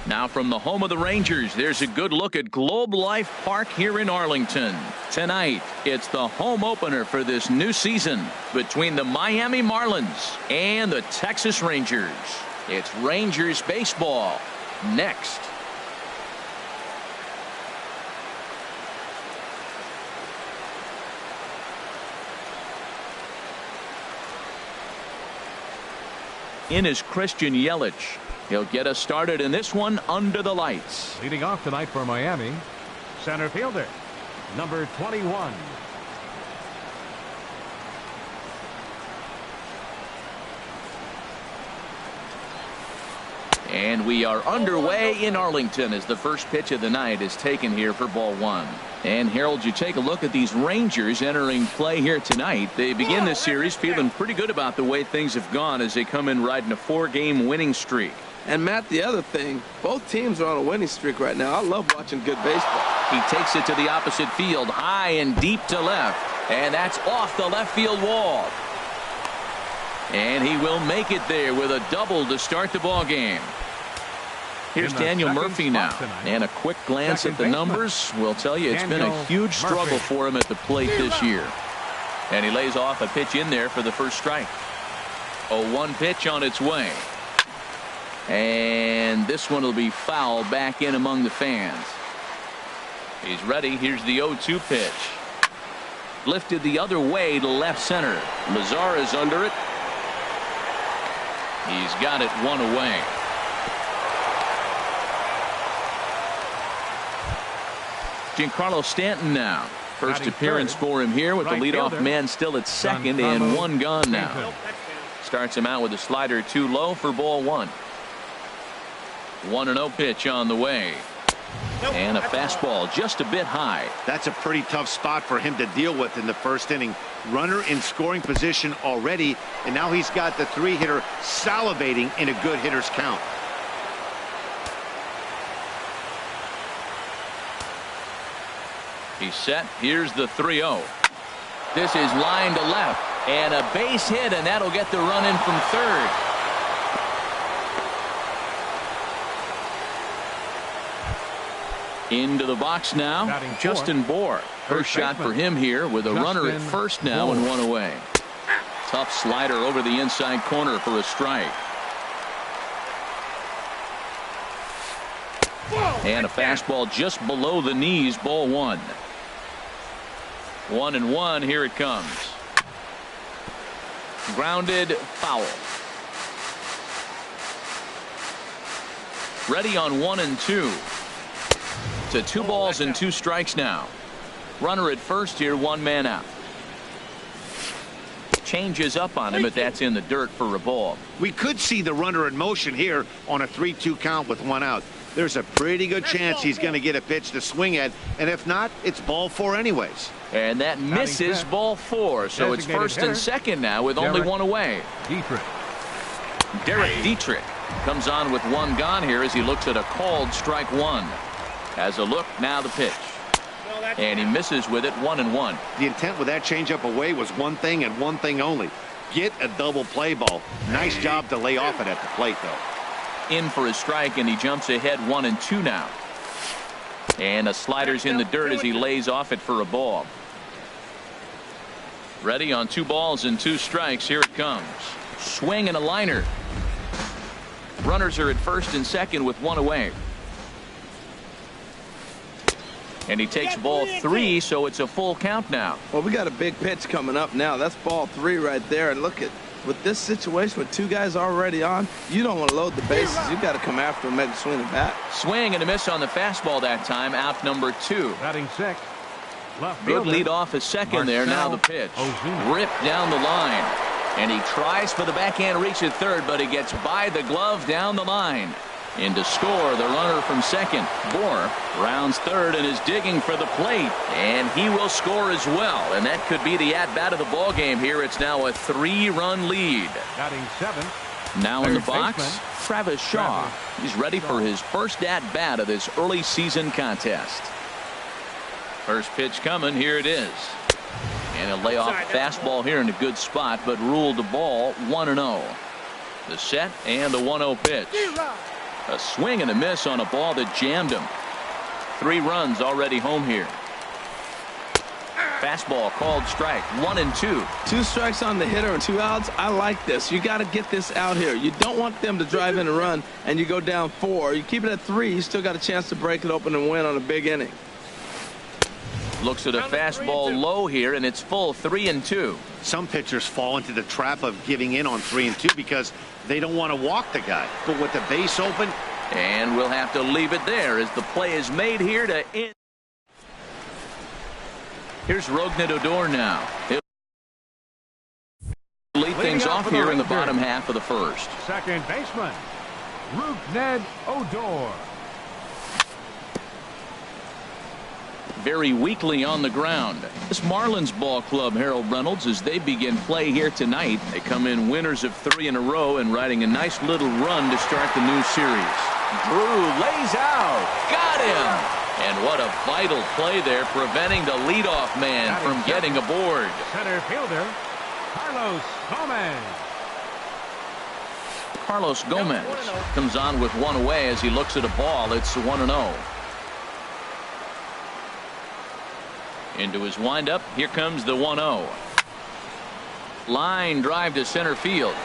Now from the home of the Rangers, there's a good look at Globe Life Park here in Arlington. Tonight, it's the home opener for this new season between the Miami Marlins and the Texas Rangers. It's Rangers baseball next. In is Christian Yelich. He'll get us started in this one under the lights. Leading off tonight for Miami, center fielder, number 21. And we are underway in Arlington as the first pitch of the night is taken here for ball one. And Harold, you take a look at these Rangers entering play here tonight. They begin this series feeling pretty good about the way things have gone as they come in riding a 4-game winning streak. And Matt, the other thing, both teams are on a winning streak right now. I love watching good baseball. He takes it to the opposite field, high and deep to left, and that's off the left field wall. And he will make it there with a double to start the ball game. Here's Daniel Murphy now, and a quick glance at the numbers will tell you it's been a huge struggle for him at the plate this year. And he lays off a pitch in there for the first strike. A 1 pitch on its way. And this one will be foul back in among the fans. He's ready. Here's the 0-2 pitch. Lifted the other way to left center. Lazar is under it. He's got it 1 away. Giancarlo Stanton now. First appearance for him here with the leadoff man still at second and 1 gone now. Starts him out with a slider too low for ball 1. 1-0 pitch on the way. And a fastball just a bit high. That's a pretty tough spot for him to deal with in the first inning. Runner in scoring position already, and now he's got the 3-hitter salivating in a good hitter's count. He's set. Here's the 3-0. This is line to left and a base hit, and that'll get the run in from third. Into the box now, Justin Bohr. First shot for him here with a runner at first now and 1 away. Tough slider over the inside corner for a strike. And a fastball just below the knees, ball 1. 1-1, here it comes. Grounded foul. Ready on 1-2. To 2 balls and 2 strikes now. Runner at first here, 1 man out. Changes up on him, but that's in the dirt for a ball. We could see the runner in motion here on a 3-2 count with 1 out. There's a pretty good chance he's going to get a pitch to swing at, and if not, it's ball 4 anyways. And that misses ball 4, so it's first and second now with only 1 away. Derek Dietrich comes on with 1 gone here as he looks at a called strike 1. Has a look, now the pitch. And he misses with it, 1-1. The intent with that changeup away was one thing and one thing only. Get a double play ball. Nice job to lay off it at the plate, though. In for a strike, and he jumps ahead 1-2 now. And the slider's in the dirt as he lays off it for a ball. Ready on 2 balls and 2 strikes. Here it comes. Swing and a liner. Runners are at first and second with 1 away. And he takes ball 3, so it's a full count now. Well, we got a big pitch coming up now. That's ball 3 right there. And look at, with this situation with 2 guys already on, you don't want to load the bases. You got to come after him, make a swing and bat. Swing and a miss on the fastball that time. Out number 2. Batting 6. Good lead off a second there. Now the pitch. Ripped down the line. And he tries for the backhand reach at third, but he gets by the glove down the line. In to score, the runner from second. Bohr rounds third and is digging for the plate, and he will score as well. And that could be the at-bat of the ball game here. It's now a 3-run lead. Batting 7. Now in the box, Travis Shaw. He's ready for his first at-bat of this early season contest. First pitch coming. Here it is. And a layoff fastball here in a good spot, but ruled the ball 1-0. The set and the 1-0 pitch. A swing and a miss on a ball that jammed him. 3 runs already home here. Fastball called strike. 1-2. 2 strikes on the hitter and 2 outs. I like this. You got to get this out here. You don't want them to drive in a run and you go down 4. You keep it at 3. You still got a chance to break it open and win on a big inning. Looks at a fastball low here, and it's full. 3-2. Some pitchers fall into the trap of giving in on 3-2 because they don't want to walk the guy. But with the base open, and we'll have to leave it there as the play is made here to end. Here's Rougned Odor now. He'll lead things off here in the bottom half of the first. Second baseman, Rougned Odor. Very weakly on the ground. This Marlins ball club, Harold Reynolds, as they begin play here tonight. They come in winners of 3 in a row and riding a nice little run to start the new series. Drew lays out. Got him. And what a vital play there, preventing the leadoff man from getting aboard. Center fielder, Carlos Gomez comes on with 1 away as he looks at a ball. It's 1-0. Into his windup. Here comes the 1-0. Line drive to center field.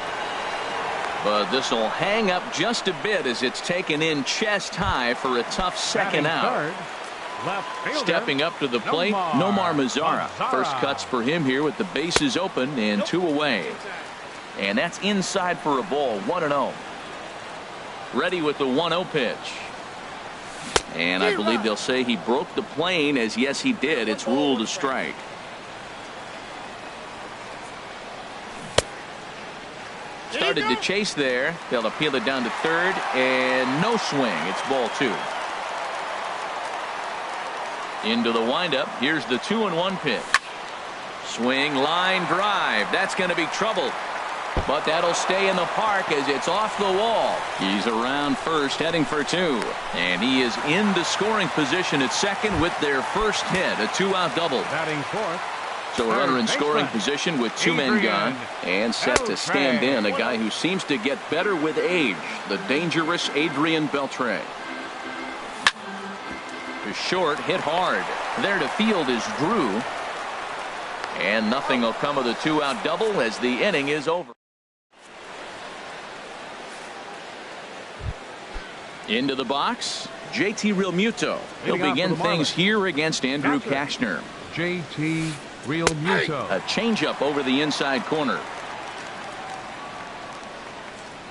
But this will hang up just a bit as it's taken in chest high for a tough second out. Stepping up to the plate, Nomar Mazara. First cuts for him here with the bases open and 2 away. And that's inside for a ball. 1-0. Ready with the 1-0 pitch. And I believe they'll say he broke the plane, as yes he did. It's ruled a strike. Started to chase there. They'll appeal it down to third, and no swing. It's ball 2. Into the windup. Here's the 2-1 pitch. Swing, line drive. That's going to be trouble. But that'll stay in the park as it's off the wall. He's around first, heading for 2. And he is in the scoring position at second with their first hit, a 2-out double. Batting fourth. So a runner in scoring position with 2 men gone and set to stand in a guy who seems to get better with age, the dangerous Adrian Beltre. To short, hit hard. There to field is Drew. And nothing will come of the 2-out double as the inning is over. Into the box, JT Realmuto. He'll begin things here against Andrew Kashner. JT Realmuto. A changeup over the inside corner.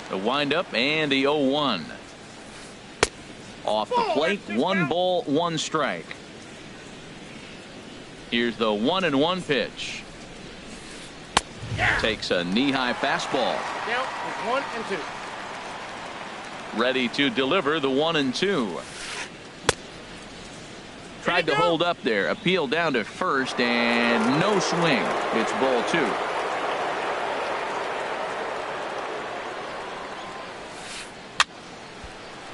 The windup and the 0-1. Off the plate, 1 ball, 1 strike. Here's the 1-1 pitch. Takes a knee-high fastball. Down 1-2. Ready to deliver the 1-2. Tried to hold up there. Appeal down to first and no swing. It's ball 2.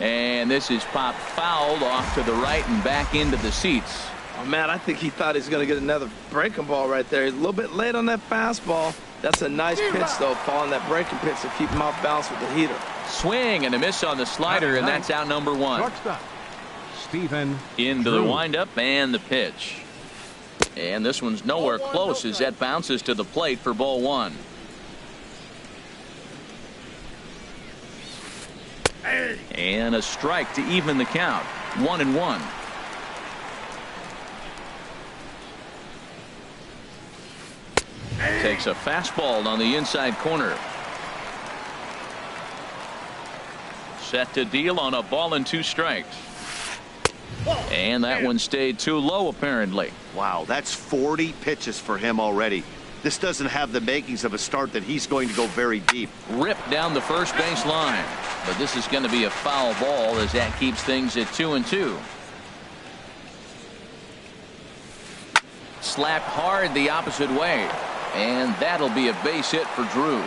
And this is popped fouled off to the right and back into the seats. Oh, man, I think he thought he was going to get another breaking ball right there. He's a little bit late on that fastball. That's a nice pitch, though, Paul, on that breaking pitch to keep him off balance with the heater. Swing and a miss on the slider, and that's out number 1. Shortstop, Stephen Into Drew. the windup and the pitch. And this one's nowhere close as that bounces to the plate for ball 1. And a strike to even the count. 1-1. Takes a fastball on the inside corner. Set to deal on a ball and 2 strikes. And that one stayed too low, apparently. wow, that's 40 pitches for him already. This doesn't have the makings of a start that he's going to go very deep. Ripped down the first base line. But this is going to be a foul ball as that keeps things at 2-2. Slapped hard the opposite way. And that'll be a base hit for Drew.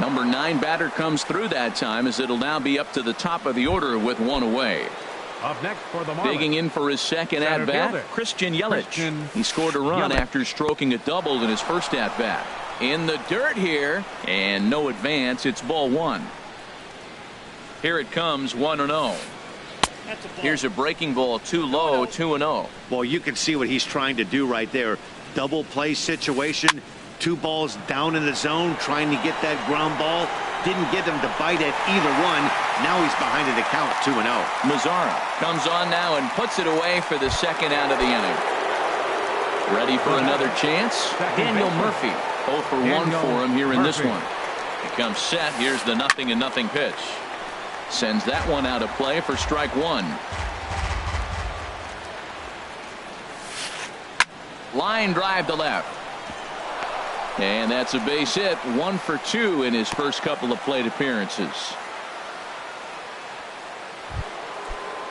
Number 9 batter comes through that time as it'll now be up to the top of the order with 1 away. Up next for the Marlins. Digging in for his second at-bat, Christian Yelich. He scored a run after stroking a double in his first at-bat. In the dirt here, and no advance. It's ball 1. Here it comes, 1-0. That's a ball. Here's a breaking ball, too low, 2-0. Well, you can see what he's trying to do right there. Double play situation. 2 balls down in the zone, trying to get that ground ball. Didn't get him to bite at either one. Now he's behind in the count, 2-0. Mazzara comes on now and puts it away for the second out of the inning. Ready for another chance? Daniel Murphy. 0 for 1 for him here in this one. He comes set. Here's the 0-0 pitch. Sends that one out of play for strike 1. Line drive to left. And that's a base hit. 1 for 2 in his first couple of plate appearances.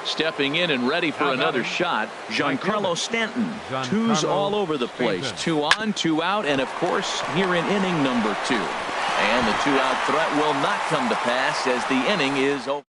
Stepping in and ready for another shot, Giancarlo Stanton. 2's all over the place. 2 on, 2 out, and of course here in inning number 2. And the 2-out threat will not come to pass as the inning is over.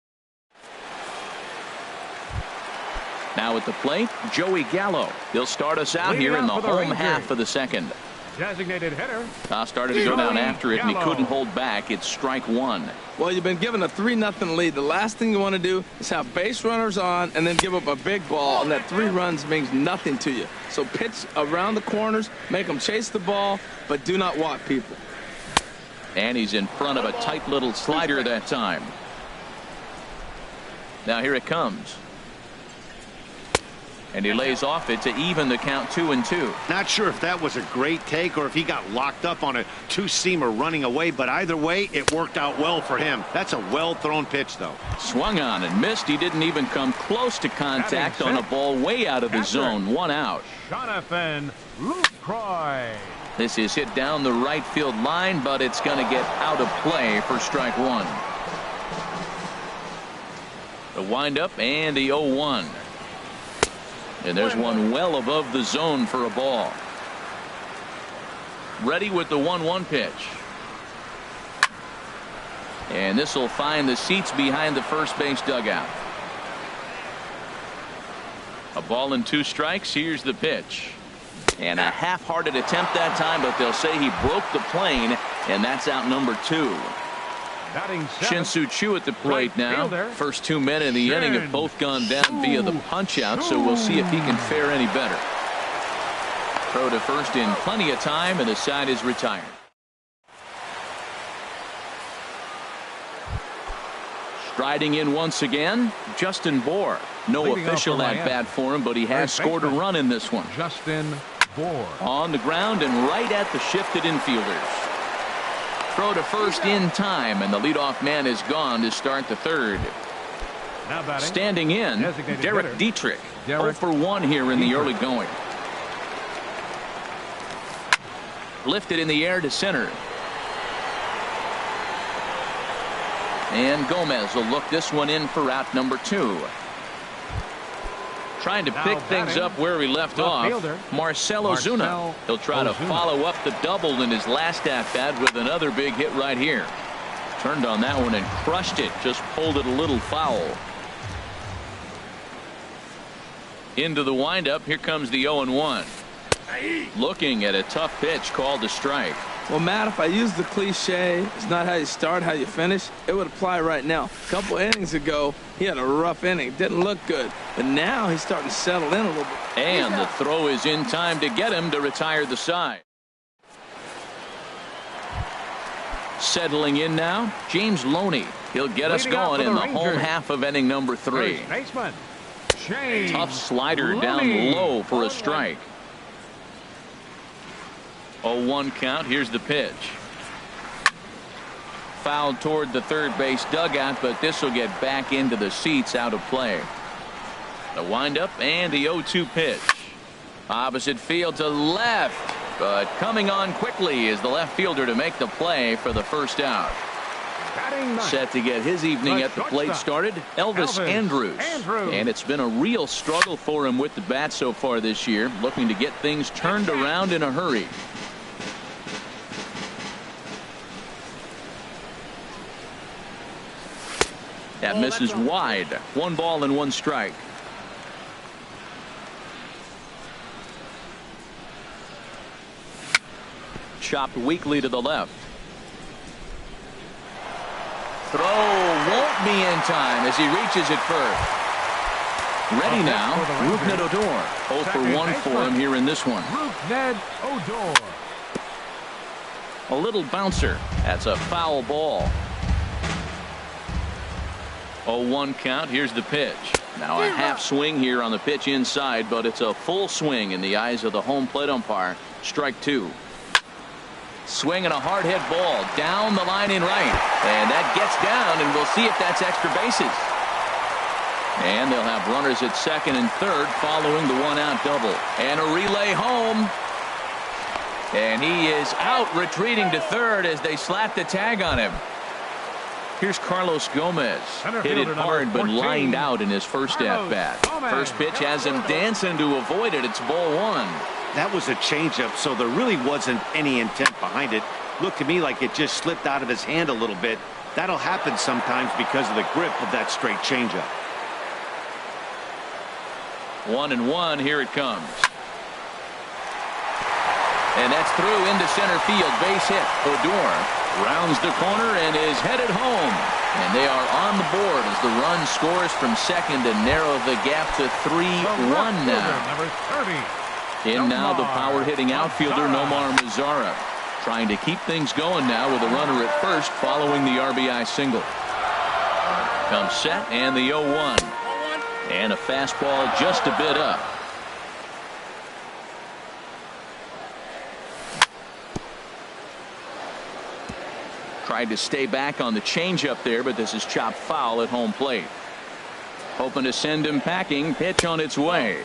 Now at the plate, Joey Gallo. He'll start us out here in the home half of the second. Designated hitter. Started to go down after it, and he couldn't hold back. It's strike 1. Well, you've been given a 3-0 lead. The last thing you want to do is have base runners on and then give up a big ball, and that 3 runs means nothing to you. So pitch around the corners, make them chase the ball, but do not walk people. And he's in front of a tight little slider that time. Now here it comes. And he lays off it to even the count 2-2. Not sure if that was a great take or if he got locked up on a 2-seamer running away, but either way, it worked out well for him. That's a well-thrown pitch, though. Swung on and missed. He didn't even come close to contact on a ball way out of the zone. 1 out. Jonathan Lucroy. This is hit down the right field line, but it's going to get out of play for strike 1. The windup and the 0-1. And there's one well above the zone for a ball. Ready with the 1-1 pitch. And this will find the seats behind the first base dugout. A ball and 2 strikes. Here's the pitch. And a half-hearted attempt that time, but they'll say he broke the plane, and that's out number 2. Shin-Soo Choo at the plate now. First 2 men in the inning have both gone down via the punch-out, so we'll see if he can fare any better. Throw to first in plenty of time, and the side is retired. Striding in once again, Justin Bour. No official at-bat for him, but he has scored a run in this one. Justin Bour. On the ground and right at the shifted infielders. Throw to first in time, and the leadoff man is gone to start the third. Standing in, Derek Dietrich. 0 for 1 here in the early going. Lifted in the air to center. And Gomez will look this one in for out number 2. Trying to pick things up where he left off, Marcell Ozuna. He'll try to follow up the double in his last at-bat with another big hit right here. Turned on that one and crushed it. Just pulled it a little foul. Into the windup. Here comes the 0-1. Looking at a tough pitch called a strike. Well, Matt, if I use the cliche, it's not how you start, how you finish, it would apply right now. A couple innings ago, he had a rough inning. Didn't look good. But now he's starting to settle in a little bit. And the throw is in time to get him to retire the side. Settling in now, James Loney. He'll get us going in the home half of inning number 3. Tough slider down low for a strike. 0-1 count. Here's the pitch. Fouled toward the third base dugout, but this will get back into the seats, out of play. The windup and the 0-2 pitch. Opposite field to left, but coming on quickly is the left fielder to make the play for the first out. Set to get his evening at the plate started, Elvis Andrus. And it's been a real struggle for him with the bat so far this year, looking to get things turned around in a hurry. That misses wide. 1 ball and 1 strike. Chopped weakly to the left. Throw won't me in time as he reaches it first. Ready now, Rougned Odor. 0 for 1 for him here in this one. Rougned Odor. A little bouncer. That's a foul ball. 0-1 count. Here's the pitch. Now a half swing here on the pitch inside, but it's a full swing in the eyes of the home plate umpire. Strike 2. Swinging a hard hit ball down the line in right, and that gets down, and we'll see if that's extra bases. And they'll have runners at second and third following the 1-out double. And a relay home. And he is out, retreating to third as they slap the tag on him. Here's Carlos Gomez. Hit it hard but lined out in his first at-bat. First pitch has him dancing to avoid it. It's ball 1. That was a changeup, so there really wasn't any intent behind it. Looked to me like it just slipped out of his hand a little bit. That'll happen sometimes because of the grip of that straight changeup. 1-1. Here it comes. And that's through into center field. Base hit. Odor rounds the corner and is headed home. And they are on the board as the run scores from second to narrow the gap to 3-1 now. Number 30. In now the power hitting outfielder Nomar Mazara, trying to keep things going now with a runner at first following the RBI single. Comes set and the 0-1. And a fastball just a bit up. Tried to stay back on the changeup there, but this is chopped foul at home plate. Hoping to send him packing. Pitch on its way.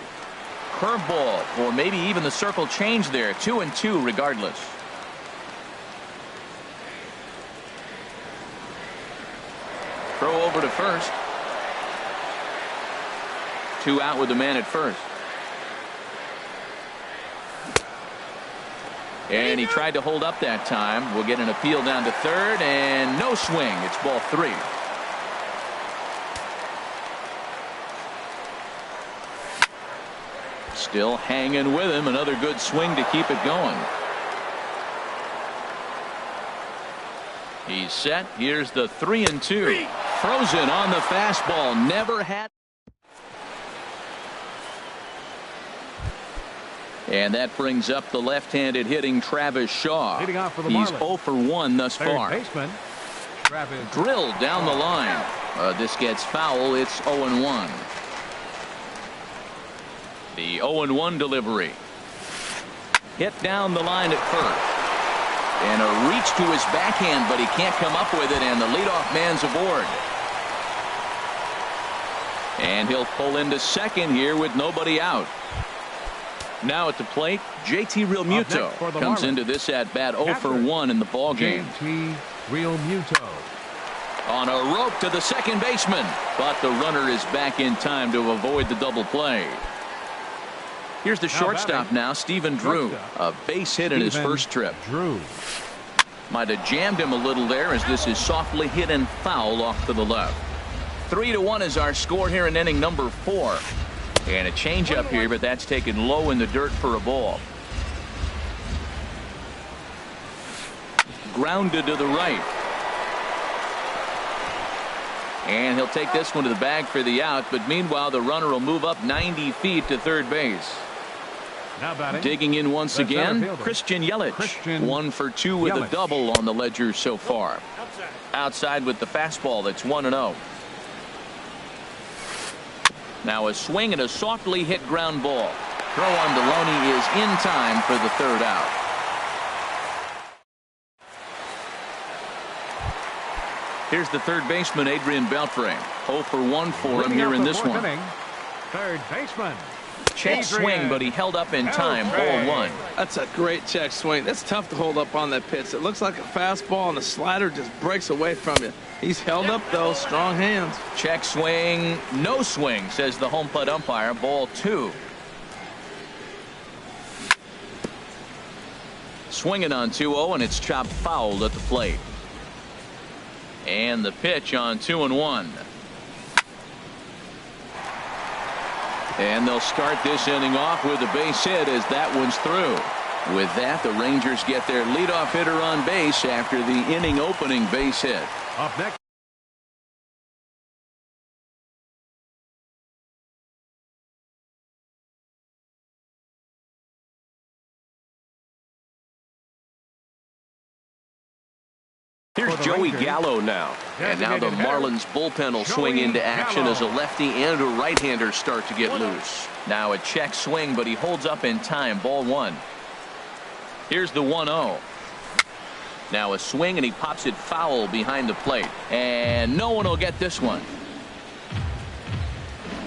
Curveball, or maybe even the circle change there. 2-2 regardless. Throw over to first. 2 out with the man at first. And he tried to hold up that time. We'll get an appeal down to third, and no swing. It's ball 3. Still hanging with him. Another good swing to keep it going. He's set. Here's the 3-2. Frozen on the fastball. Never had. And that brings up the left-handed hitting Travis Shaw. Leading off for the He's Marlins. 0 for 1 thus far. Third baseman, Travis. Drilled down the line. This gets foul. It's 0-1. The 0-1 delivery. Hit down the line at first. And a reach to his backhand, but he can't come up with it, and the leadoff man's aboard. And he'll pull into second here with nobody out. Now at the plate, JT Realmuto comes into this at bat 0 for 1 in the ball game. JT Realmuto. On a rope to the second baseman, but the runner is back in time to avoid the double play. Here's the shortstop now, Stephen Drew. A base hit in his first trip. Drew. Might have jammed him a little there as this is softly hit and foul off to the left. 3-1 is our score here in inning number 4. And a changeup here, but that's taken low in the dirt for a ball. Grounded to the right. And he'll take this one to the bag for the out, but meanwhile the runner will move up 90 feet to third base. Now batting. Digging in once again, Christian Yelich. 1 for 2 with a double on the ledger so far. Outside with the fastball. That's 1-0. Now a swing and a softly hit ground ball. Throw on Deloney is in time for the third out. Here's the third baseman, Adrian Beltre. 0 for 1 for him here in this one. Third baseman. Check swing, but he held up in time. Ball 1. That's a great check swing. That's tough to hold up on that pitch. It looks like a fastball, and the slider just breaks away from you. He's held up, though. Strong hands. Check swing. No swing, says the home plate umpire. Ball 2. Swinging on 2-0, and it's chopped foul at the plate. And the pitch on 2-1. And they'll start this inning off with a base hit as that one's through. With that, the Rangers get their leadoff hitter on base after the inning opening base hit. Up next. Joey Gallo now. And now the Marlins bullpen will swing into action as a lefty and a right-hander start to get loose. Now a check swing, but he holds up in time. Ball one. Here's the 1-0. Now a swing, and he pops it foul behind the plate. And no one will get this one.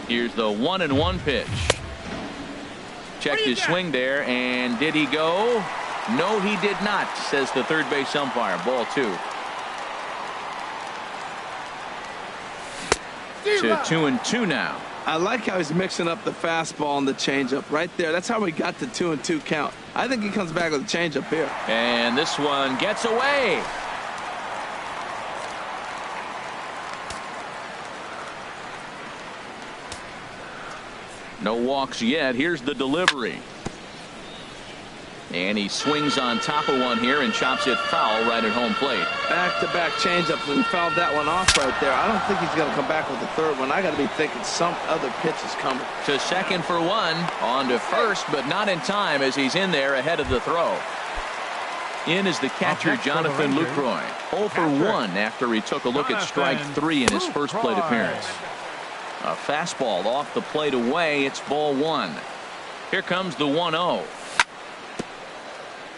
Here's the 1-1 pitch. Checked his swing there, and did he go? No, he did not, says the third base umpire. Ball two. To 2-2 now. I like how he's mixing up the fastball and the changeup right there. That's how we got the 2-2 count. I think he comes back with a changeup here. And this one gets away. No walks yet. Here's the delivery. And he swings on top of one here and chops it foul right at home plate. Back-to-back changeups, and he fouled that one off right there. I don't think he's going to come back with the third one. I got to be thinking some other pitch is coming. To second for one. On to first, but not in time as he's in there ahead of the throw. In is the catcher, Jonathan Lucroy. 0 for 1 after he took a look at strike 3 in his first plate appearance. A fastball off the plate away. It's ball one. Here comes the 1-0.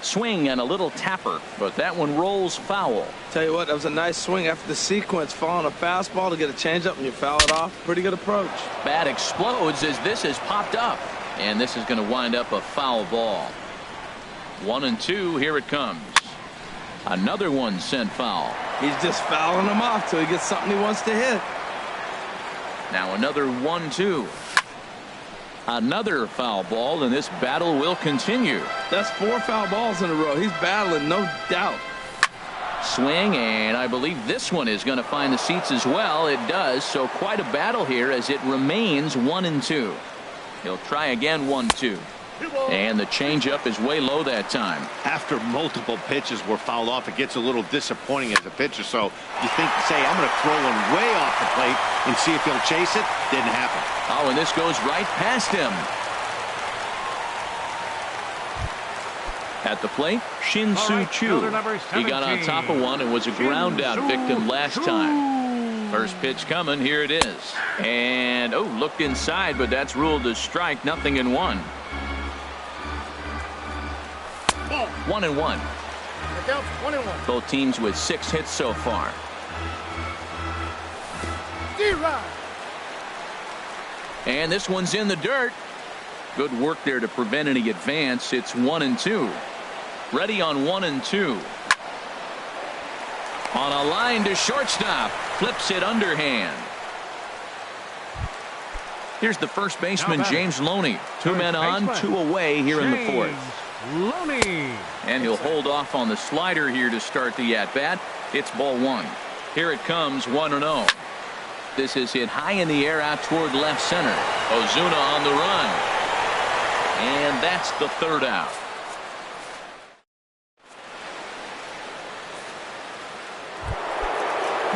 Swing and a little tapper, but that one rolls foul. Tell you what, that was a nice swing after the sequence, following a fastball to get a changeup and you foul it off. Pretty good approach. Bat explodes as this has popped up, and this is going to wind up a foul ball. 1-2. Here it comes. Another one sent foul. He's just fouling them off till he gets something he wants to hit. Now another 1-2. Another foul ball, and this battle will continue. That's 4 foul balls in a row. He's battling, no doubt. Swing, and I believe this one is going to find the seats as well. It does, so quite a battle here as it remains 1-2. He'll try again. 1-2. And the changeup is way low that time. After multiple pitches were fouled off, it gets a little disappointing as a pitcher. So you think, say, I'm going to throw one way off the plate and see if he'll chase it. Didn't happen. Oh, and this goes right past him. At the plate, Shin-Soo Choo. He got on top of one and was a ground out victim last time. First pitch coming. Here it is. And, oh, looked inside, but that's ruled a strike. 0-1. 1-1. Both teams with 6 hits so far. And this one's in the dirt. Good work there to prevent any advance. It's 1-2. Ready on 1-2. On a line to shortstop. Flips it underhand. Here's the first baseman, James Loney. 2 men on, 2 away here in the fourth. Loney. And he'll hold off on the slider here to start the at-bat. It's ball one. Here it comes. 1-0. This is hit high in the air out toward left center. Ozuna on the run. And that's the third out.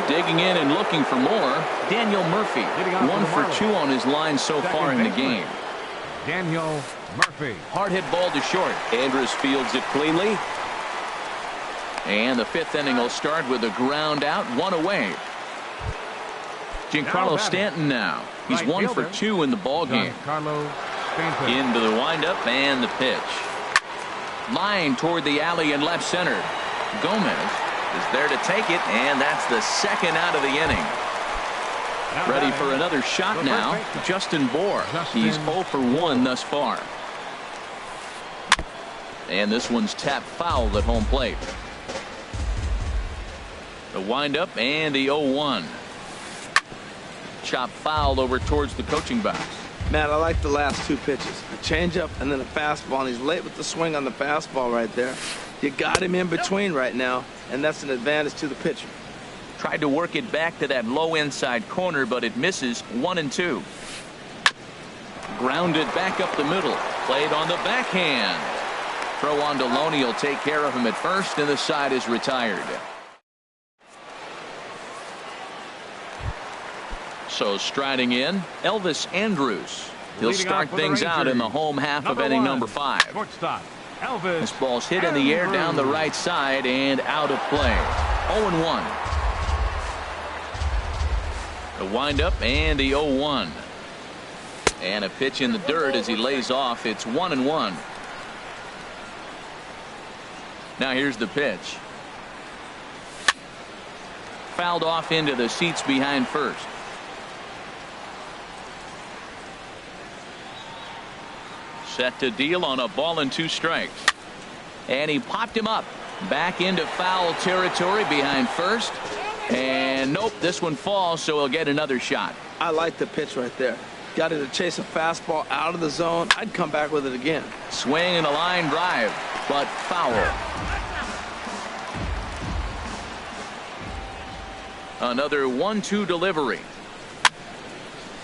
Digging in and looking for more, Daniel Murphy. 1 for 2 on his line so far in the game. Daniel Murphy. Hard hit ball to short. Andrus fields it cleanly. And the 5th inning will start with a ground out, 1 away. Giancarlo Stanton now. He's 1 for 2 in the ball game. Into the windup and the pitch. Line toward the alley in left center. Gomez is there to take it, and that's the second out of the inning. Ready for another shot now, Justin Bour. He's 0 for 1 thus far. And this one's tapped foul at home plate. The windup and the 0-1. Chop foul over towards the coaching box. Man, I like the last 2 pitches. A changeup and then a fastball, and he's late with the swing on the fastball right there. You got him in between right now, and that's an advantage to the pitcher. Tried to work it back to that low inside corner, but it misses. 1-2. Grounded back up the middle. Played on the backhand. Throw on to Loney will take care of him at first, and the side is retired. So striding in, Elvis Andrus. He'll start things out in the home half of inning number 5. This ball's hit in the air down the right side and out of play. 0-1. The windup and the 0-1. And a pitch in the dirt as he lays off. It's 1-1. Now here's the pitch. Fouled off into the seats behind first. Set to deal on a ball and 2 strikes. And he popped him up. Back into foul territory behind first. And nope, this one falls, so he'll get another shot. I like the pitch right there. Got it to chase a fastball out of the zone. I'd come back with it again. Swing and a line drive, but foul. Another 1-2 delivery.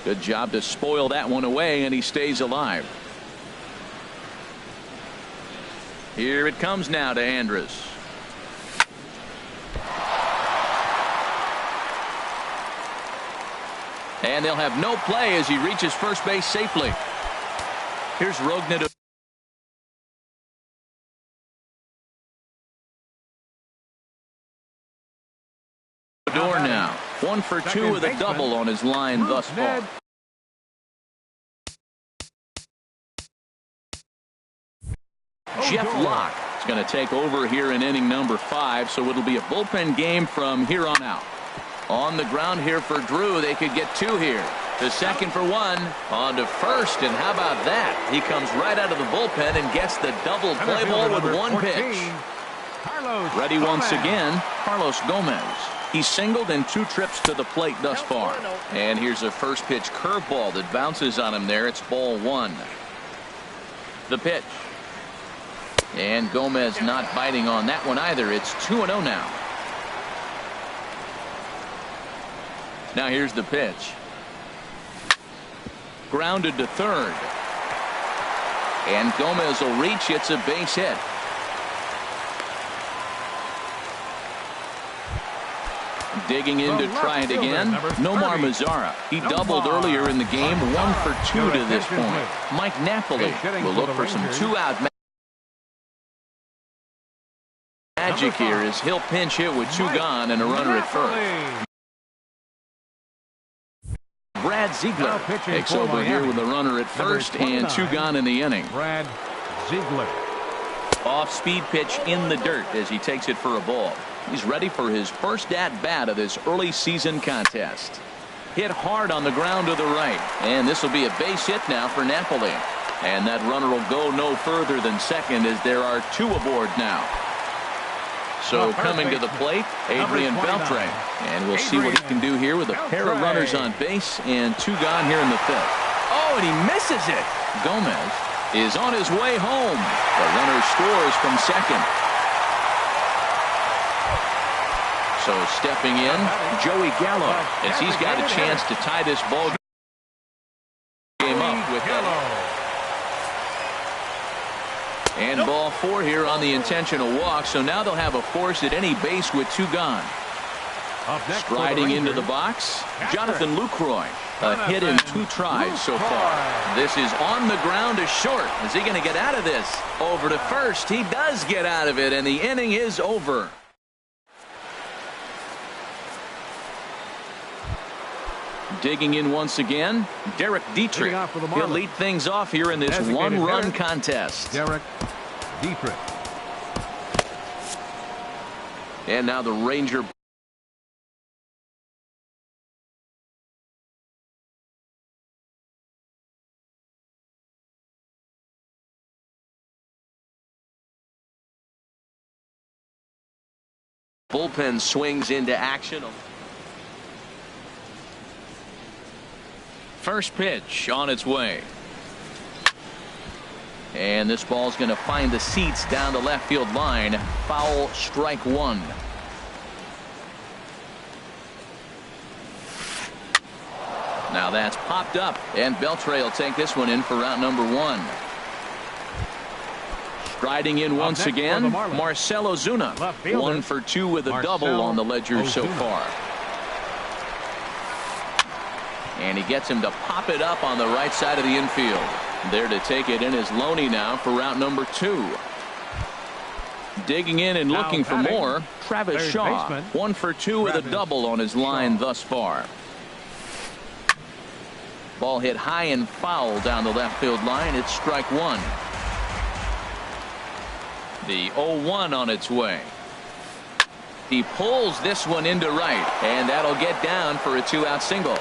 Good job to spoil that one away, and he stays alive. Here it comes now to Andrus. And they'll have no play as he reaches first base safely. Here's Rogna to door now. 1 for 2 with a double on his line thus far. Jeff Locke is going to take over here in inning number 5, so it'll be a bullpen game from here on out. On the ground here for Drew. They could get 2 here. To second for 1. On to first, and how about that? He comes right out of the bullpen and gets the double play ball with 1 pitch. Ready once again, Carlos Gomez. He's singled in 2 trips to the plate thus far. And here's a first pitch curveball that bounces on him there. It's ball 1. The pitch. And Gomez not biting on that one either. It's 2-0 now. Now here's the pitch. Grounded to third. And Gomez will reach. It's a base hit. Digging in to try it again. Nomar Mazara. He doubled earlier in the game. 1 for 2 to this point. Mike Napoli will look for some 2-out magic here as he'll pinch hit with 2 gone and a runner at first. Brad Ziegler takes over here with a runner at first and 2 gone in the inning. Brad Ziegler. Off-speed pitch in the dirt as he takes it for a ball. He's ready for his first at-bat of this early season contest. Hit hard on the ground to the right. And this will be a base hit now for Napoli. And that runner will go no further than second as there are 2 aboard now. So coming to the plate, Adrian Beltre. And we'll see what he can do here with a pair of runners on base and 2 gone here in the 5th. Oh, and he misses it. Gomez is on his way home. The runner scores from second. So stepping in, Joey Gallo, as he's got a chance to tie this ball game up with Gallo. And ball 4 here on the intentional walk. So now they'll have a force at any base with 2 gone. Striding into the box, Jonathan Lucroy. A hit in 2 tries so far. This is on the ground to short. Is he going to get out of this? Over to first. He does get out of it, and the inning is over. Digging in once again, Derek Dietrich. He'll lead things off here in this 1-run contest. Derek Dietrich. And now the Ranger. Bullpen swings into action. First pitch on its way. And this ball's going to find the seats down the left field line. Foul, strike 1. Now that's popped up, and Beltre will take this one in for route number 1. Striding in once again, Marcell Ozuna. 1 for 2 with a double on the ledger so far. And he gets him to pop it up on the right side of the infield. There to take it in is Loney now for route number 2. Digging in and Now looking for batting, more, Travis third Shaw. baseman, 1 for 2 with a Travis double on his line Shaw. thus far. Ball hit high and foul down the left field line. It's strike one. The 0-1 on its way. He pulls this one into right, and that'll get down for a 2-out single.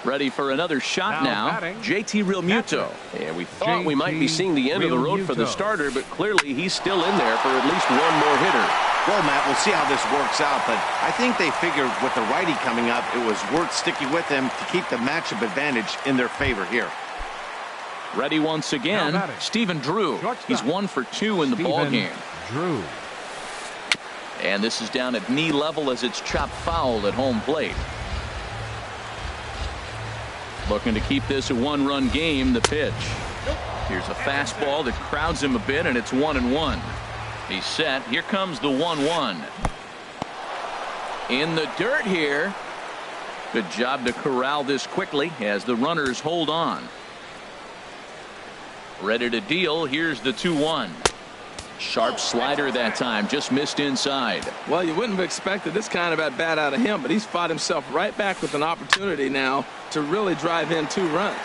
Ready for another shot now. batting, JT Realmuto. Yeah, we thought we might be seeing the end of the road for the starter, but clearly he's still in there for at least one more hitter. Well, Matt, we'll see how this works out, but I think they figured with the righty coming up, it was worth sticking with them to keep the matchup advantage in their favor here. Ready once again, Stephen Drew. Shortstop. He's 1 for 2 in the ball game. Drew. And this is down at knee level as it's chopped foul at home plate. Looking to keep this a one-run game. The pitch. Here's a fastball that crowds him a bit, and it's 1-1. He's set. Here comes the 1-1. In the dirt here. Good job to corral this quickly as the runners hold on. Ready to deal. Here's the 2-1. Sharp slider that time. Just missed inside. Well, you wouldn't have expected this kind of at bat out of him, but he's fought himself right back with an opportunity now to really drive in 2 runs.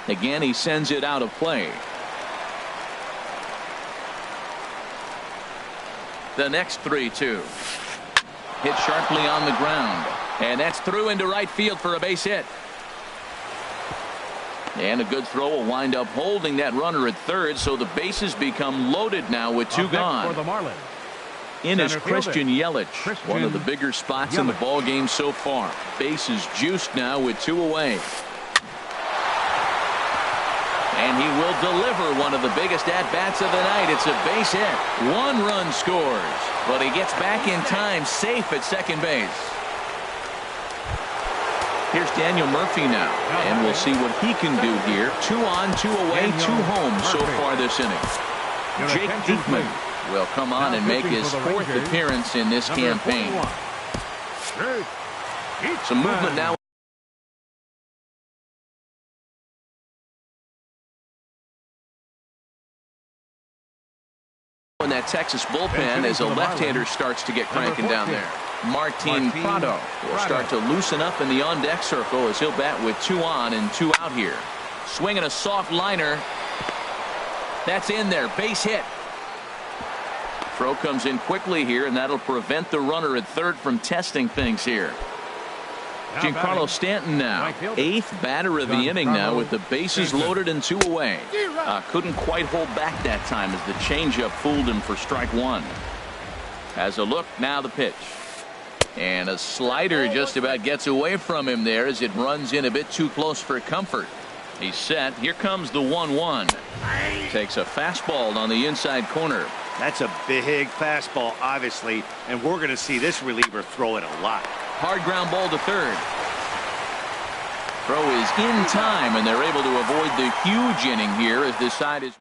Again, he sends it out of play. The next 3-2. Hit sharply on the ground. And that's through into right field for a base hit. And a good throw will wind up holding that runner at third, so the bases become loaded now with 2 gone. For the Marlins. In is Center Christian fielder. Yelich, one of the bigger spots in the Yelich. ball game so far. Bases juiced now with 2 away. And he will deliver one of the biggest at-bats of the night. It's a base hit. 1 run scores, but he gets back in time, safe at second base. Here's Daniel Murphy now, and we'll see what he can do here. 2 on, 2 away, 2 home so far this inning. Jake Diekman will come on and make his 4th appearance in this campaign. Some movement now. In that Texas bullpen as a left-hander starts to get cranking down there. Martin Prado will start to loosen up in the on-deck circle as he'll bat with 2 on and 2 out here. Swinging a soft liner. That's in there. Base hit. Throw comes in quickly here, and that'll prevent the runner at third from testing things here. Giancarlo Stanton now, 8th batter of the inning now with the bases loaded and 2 away. Couldn't quite hold back that time as the changeup fooled him for strike 1. As a look, now the pitch. And a slider just about gets away from him there as it runs in a bit too close for comfort. He's set. Here comes the 1-1. Takes a fastball on the inside corner. That's a big fastball, obviously, and we're going to see this reliever throw it a lot. Hard ground ball to third. Throw is in time, and they're able to avoid the huge inning here as this side is.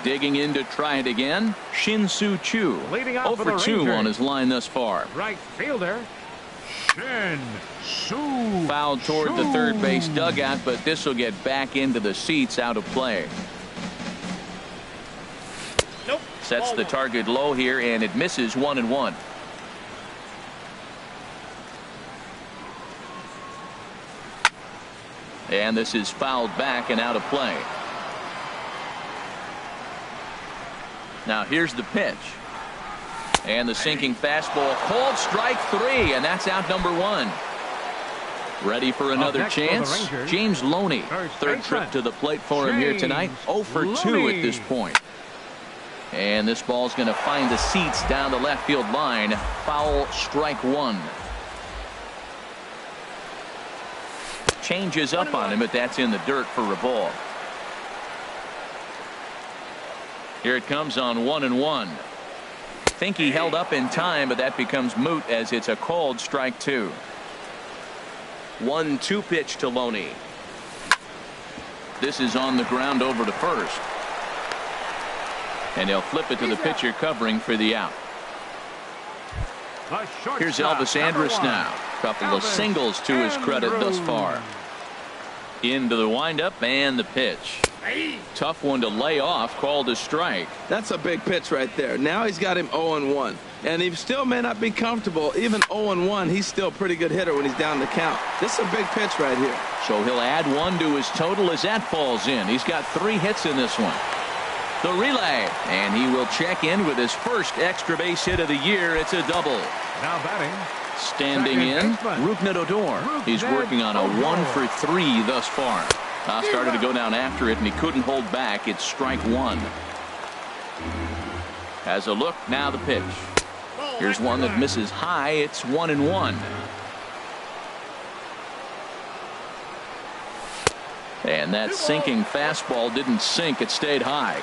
Digging in to try it again. Shin-Soo Choo. Leading off 0 for 2 Rangers. on his line thus far. Right fielder. Shin-Soo. Fouled toward the third base dugout, but this will get back into the seats out of play. Nope. Sets the target low here, and it misses 1-1. And this is fouled back and out of play. Now here's the pitch. And the sinking fastball called strike 3, and that's out number 1. Ready for another chance. James Loney, third trip to the plate for him here tonight. 0 for 2 at this point. And this ball's going to find the seats down the left field line. Foul, strike 1. Changes up on him, but that's in the dirt for a ball. Here it comes on 1-1. Think he held up in time, but that becomes moot as it's a called strike 2. 1-2 pitch to Loney. This is on the ground over to first. And they'll flip it to the pitcher covering for the out. Here's Elvis Andrus now. Couple of singles to his credit thus far. Into the windup and the pitch. Tough one to lay off, called a strike. That's a big pitch right there. Now he's got him 0-1. And he still may not be comfortable. Even 0-1, he's still a pretty good hitter when he's down the count. This is a big pitch right here. So he'll add one to his total as that falls in. He's got 3 hits in this one. The relay, and he will check in with his first extra base hit of the year. It's a double. Now batting. Standing in, Rougned Odor. He's working on a 1-for-3 thus far. Started to go down after it, and he couldn't hold back. It's strike 1. Has a look, now the pitch. Here's one that misses high. It's 1-1. And that sinking fastball didn't sink. It stayed high.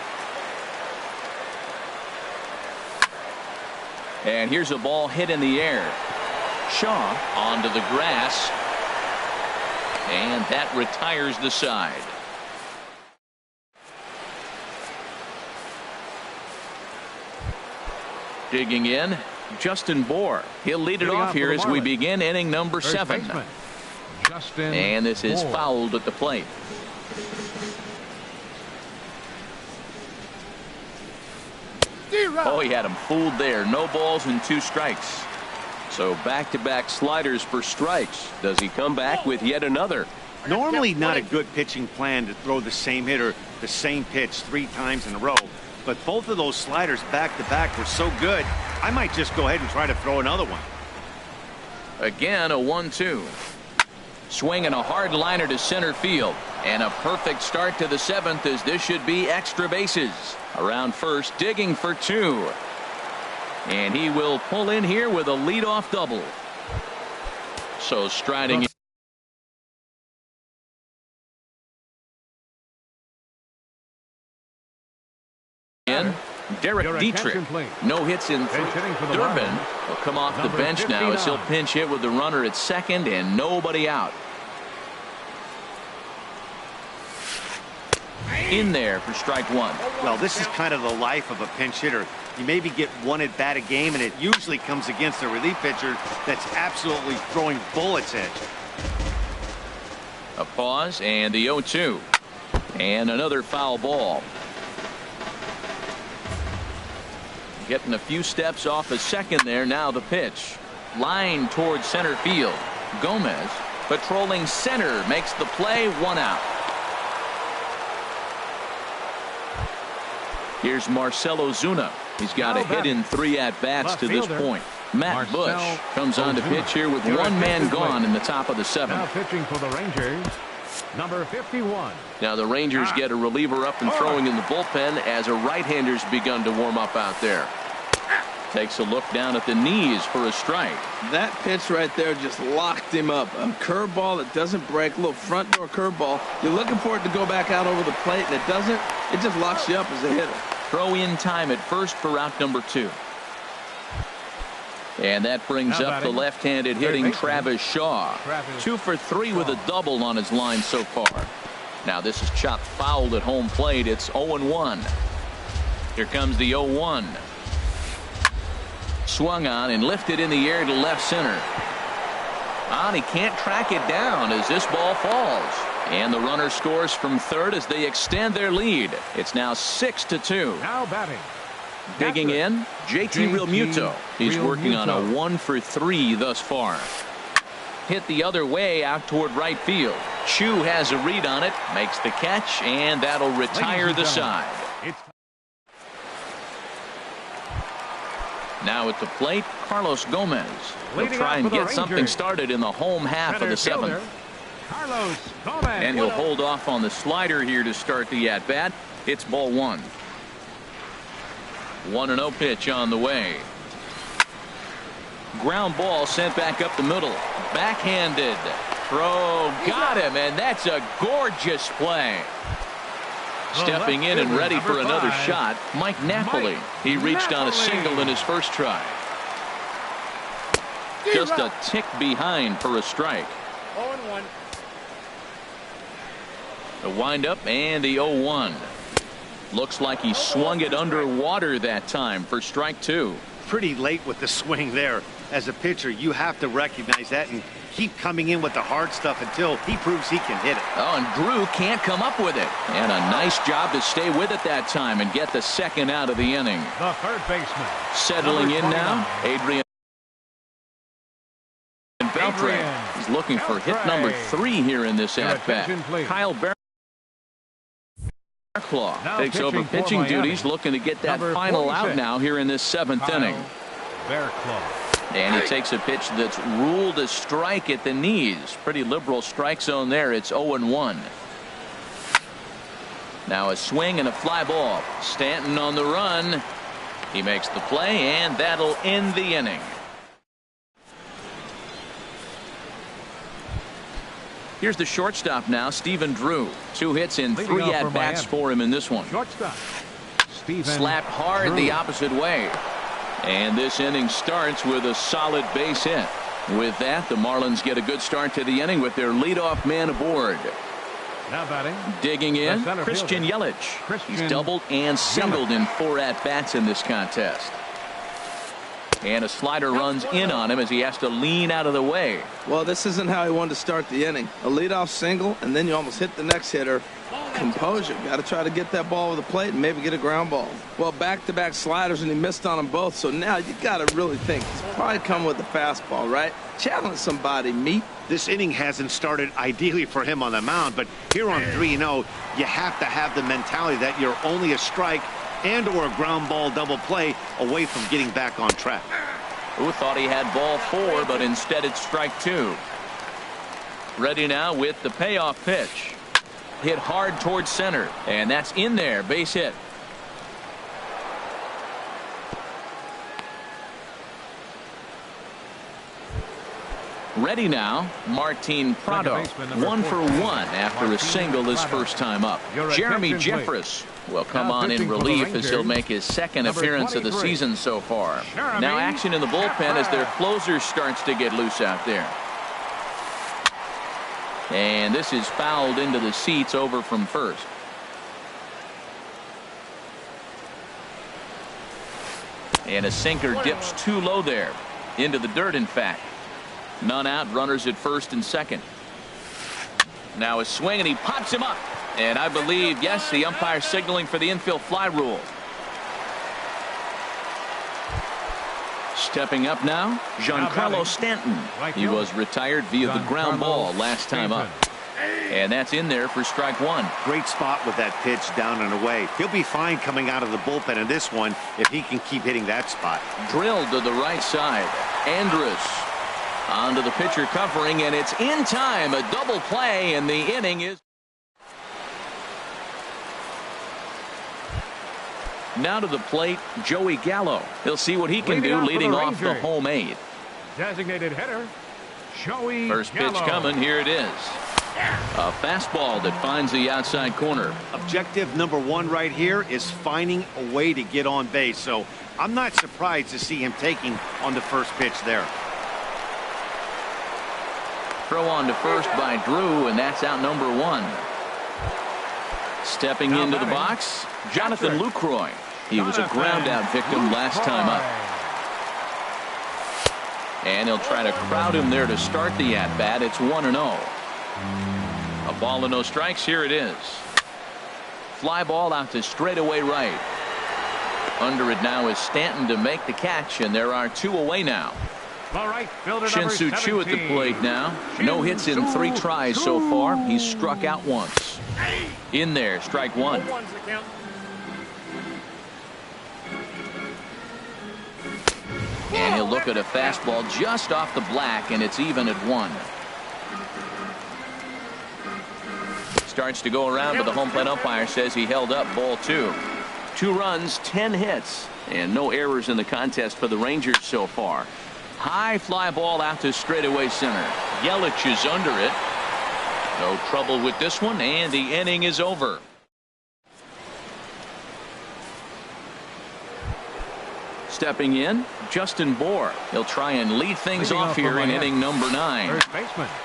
And here's a ball hit in the air. Shaw onto the grass. And that retires the side. Digging in, Justin Bour. He'll lead it off here as we begin inning number 7. And this is fouled at the plate. Oh, he had him fooled there. No balls and 2 strikes. So back-to-back sliders for strikes. Does he come back with yet another? Normally not a good pitching plan to throw the same hitter the same pitch 3 times in a row. But both of those sliders back-to-back were so good, I might just go ahead and try to throw another one. Again, a 1-2. Swinging a hard liner to center field. And a perfect start to the 7th, as this should be extra bases. Around first, digging for 2. And he will pull in here with a leadoff double. So striding in, Derek Dietrich. No hits in Durbin. Will come off the bench now as he'll pinch hit with the runner at second and nobody out. In there for strike 1. Well, this is kind of the life of a pinch hitter. You maybe get 1 at bat a game, and it usually comes against a relief pitcher that's absolutely throwing bullets at you. A pause and the 0-2. And another foul ball. Getting a few steps off a second there. Now the pitch. Line towards center field. Gomez patrolling center makes the play. 1 out. Here's Marcell Ozuna. He's got a hit in 3 at-bats to this point. Matt Bush comes on to pitch here with 1 man gone in the top of the 7th. Now pitching for the Rangers, number 51. Now the Rangers get a reliever up and throwing in the bullpen as a right-hander's begun to warm up out there. Takes a look down at the knees for a strike. That pitch right there just locked him up. A curveball that doesn't break, a little front door curveball. You're looking for it to go back out over the plate, and it doesn't. It just locks you up as a hitter. Throw in time at first for out number 2. And that brings up the left-handed hitting Travis Shaw. 2 for 3 with a double on his line so far. Now this is chopped fouled at home plate. It's 0-1. Here comes the 0-1. Swung on and lifted in the air to left center. And he can't track it down as this ball falls. And the runner scores from third as they extend their lead. It's now 6-2. Now batting. Digging in, JT Realmuto. He's working on a 1-for-3 thus far. Hit the other way out toward right field. Chu has a read on it, makes the catch, and that'll retire the side. Now at the plate, Carlos Gomez. He'll try and get something started in the home half of the 7th. Carlos Gomez. And he'll hold off on the slider here to start the at-bat. It's ball 1. 1-0 pitch on the way. Ground ball sent back up the middle. Backhanded. Throw. Got him, and that's a gorgeous play. Stepping in and ready for another shot, Mike Napoli. He reached on a single in his first try. Just a tick behind for a strike. 0-1. The windup and the 0-1. Looks like he swung it underwater that time for strike 2. Pretty late with the swing there. As a pitcher, you have to recognize that and keep coming in with the hard stuff until he proves he can hit it. Oh, and Drew can't come up with it. And a nice job to stay with it that time and get the second out of the inning. The third baseman. Settling in now, Adrian Beltre. He's looking for hit number 3 here in this at-bat. Kyle Barclaw takes over pitching duties, looking to get that final out now here in this 7th inning. And he takes a pitch that's ruled a strike at the knees. Pretty liberal strike zone there. It's 0-1. Now a swing and a fly ball. Stanton on the run. He makes the play, and that'll end the inning. Here's the shortstop now, Stephen Drew. 2 hits in 3 at-bats for him in this one. Shortstop Stephen Slapped hard the opposite way. And this inning starts with a solid base hit. With that, the Marlins get a good start to the inning with their leadoff man aboard. Now batting. Digging in, Christian Yelich. He's doubled and singled in 4 at-bats in this contest. And a slider runs in on him as he has to lean out of the way. Well, this isn't how he wanted to start the inning. A leadoff single, and then you almost hit the next hitter. Composure. Got to try to get that ball over the plate and maybe get a ground ball. Well, back-to-back sliders, and he missed on them both. So now you got to really think. He's probably come with the fastball, right? Challenge somebody, meet. This inning hasn't started ideally for him on the mound, but here on 3-0, you have to have the mentality that you're only a strike and or a ground ball double play away from getting back on track. Who thought he had ball 4, but instead it's strike 2. Ready now with the payoff pitch. Hit hard towards center, and that's in there. Base hit. Ready now, Martin Prado. 1 for 1 after a single his first time up. Jeremy Jeffress will come on in relief as he'll make his 2nd appearance of the season so far. Now action in the bullpen as their closer starts to get loose out there. And this is fouled into the seats over from first. And a sinker dips too low there. Into the dirt, in fact. None out, runners at first and second. Now a swing, and he pops him up. And I believe, yes, the umpire signaling for the infield fly rule. Stepping up now, Giancarlo Stanton. He was retired via the ground ball last time up. And that's in there for strike 1. Great spot with that pitch down and away. He'll be fine coming out of the bullpen in this one if he can keep hitting that spot. Drilled to the right side. Andrus onto the pitcher covering, and it's in time. A double play, and the inning is. Now to the plate, Joey Gallo. He'll see what he can do leading off the home 8th. Designated hitter, Joey First pitch Gallo. coming. Here it is. A fastball that finds the outside corner. Objective number 1 right here is finding a way to get on base. So I'm not surprised to see him taking on the first pitch there. Throw on to first by Drew, and that's out number 1. Stepping into the box, Jonathan Lucroy. He was a ground out victim last time up. And he'll try to crowd him there to start the at-bat. It's 1-0. A ball and no strikes. Here it is. Fly ball out to straightaway right. Under it now is Stanton to make the catch, and there are 2 away now. Shin-Soo Choo at the plate now. No hits in 3 tries so far. He's struck out once. In there, strike 1. And he'll look at a fastball just off the black, and it's even at 1. Starts to go around, but the home plate umpire says he held up ball 2. 2 runs, 10 hits, and no errors in the contest for the Rangers so far. High fly ball out to straightaway center. Yelich is under it. No trouble with this one, and the inning is over. Stepping in, Justin Bour. He'll try and lead things off here in inning number 9.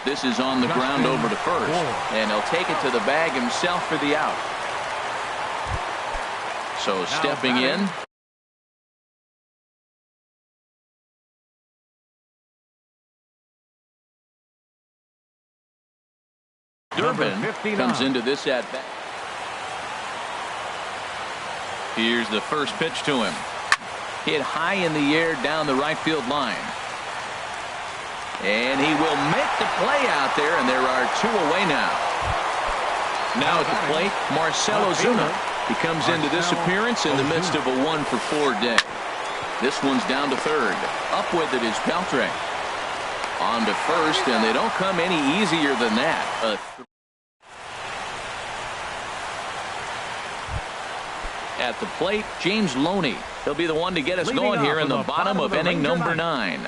This is on the ground over to first, and he'll take it to the bag himself for the out. So stepping in. Durbin comes into this at bat. Here's the first pitch to him. Hit high in the air down the right field line. And he will make the play out there, and there are 2 away now. Now at the plate, Marcell Ozuna. He comes into this appearance in the midst of a 1-for-4 day. This one's down to third. Up with it is Beltre. On to first, and they don't come any easier than that. At the plate, James Loney. He'll be the one to get us going here in the bottom of inning number 9.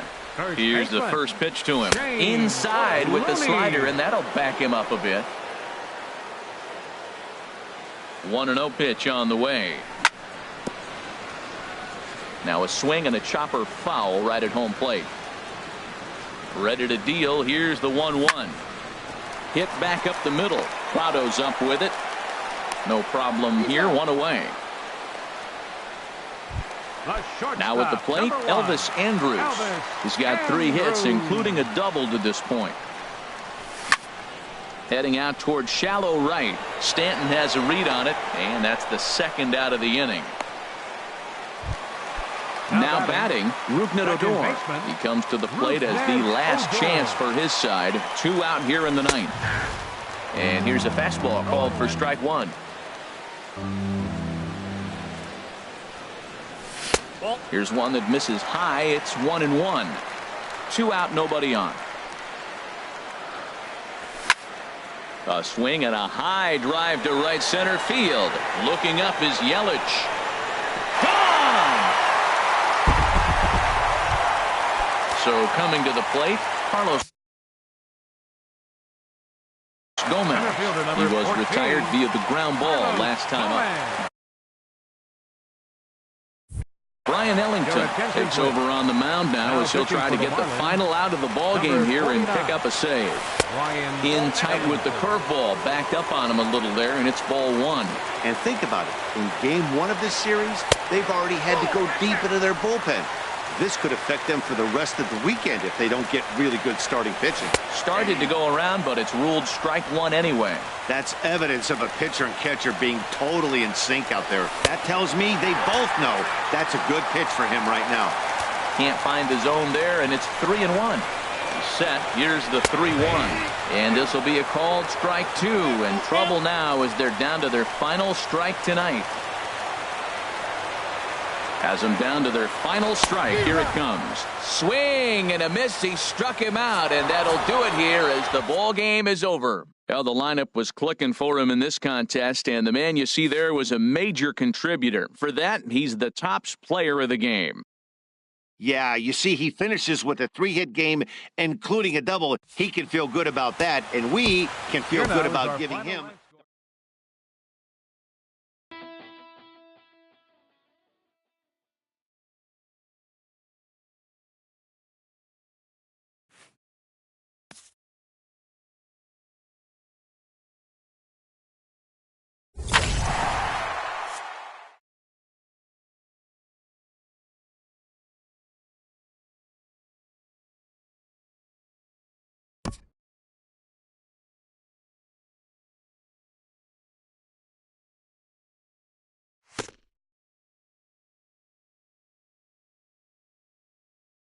Here's the first pitch to him. Inside with the slider, and that'll back him up a bit. 1-0 pitch on the way. Now a swing and a chopper foul right at home plate. Ready to deal. Here's the 1-1. Hit back up the middle. Prado's up with it. No problem here. 1 away. Now at the plate, Elvis Andrus. He's got 3 hits, including a double to this point. Heading out towards shallow right. Stanton has a read on it, and that's the second out of the inning. Now batting, Rougned Odor. He comes to the plate as the last chance for his side. 2 out here in the 9th. And here's a fastball called for strike 1. Here's one that misses high. It's 1-1. 2 out, nobody on. A swing and a high drive to right center field. Looking up is Yelich. Gone! So coming to the plate, Carlos Gomez. He was retired via the ground ball last time up. Brian Ellington takes over on the mound now as he'll try to get the final out of the ball game here and pick up a save. In tight with the curveball, backed up on him a little there, and it's ball 1. And think about it. In game 1 of this series, they've already had to go deep into their bullpen. This could affect them for the rest of the weekend if they don't get really good starting pitching. Started to go around, but it's ruled strike 1 anyway. That's evidence of a pitcher and catcher being totally in sync out there. That tells me they both know that's a good pitch for him right now. Can't find the zone there, and it's 3-1. Set. Here's the 3-1. And this will be a called strike 2. And trouble now as they're down to their final strike tonight. Has them down to their final strike. Here it comes. Swing and a miss. He struck him out, and that'll do it here as the ball game is over. Well, the lineup was clicking for him in this contest, and the man you see there was a major contributor. For that, he's the top player of the game. Yeah, you see, he finishes with a 3-hit game, including a double. He can feel good about that, and we can feel good about giving him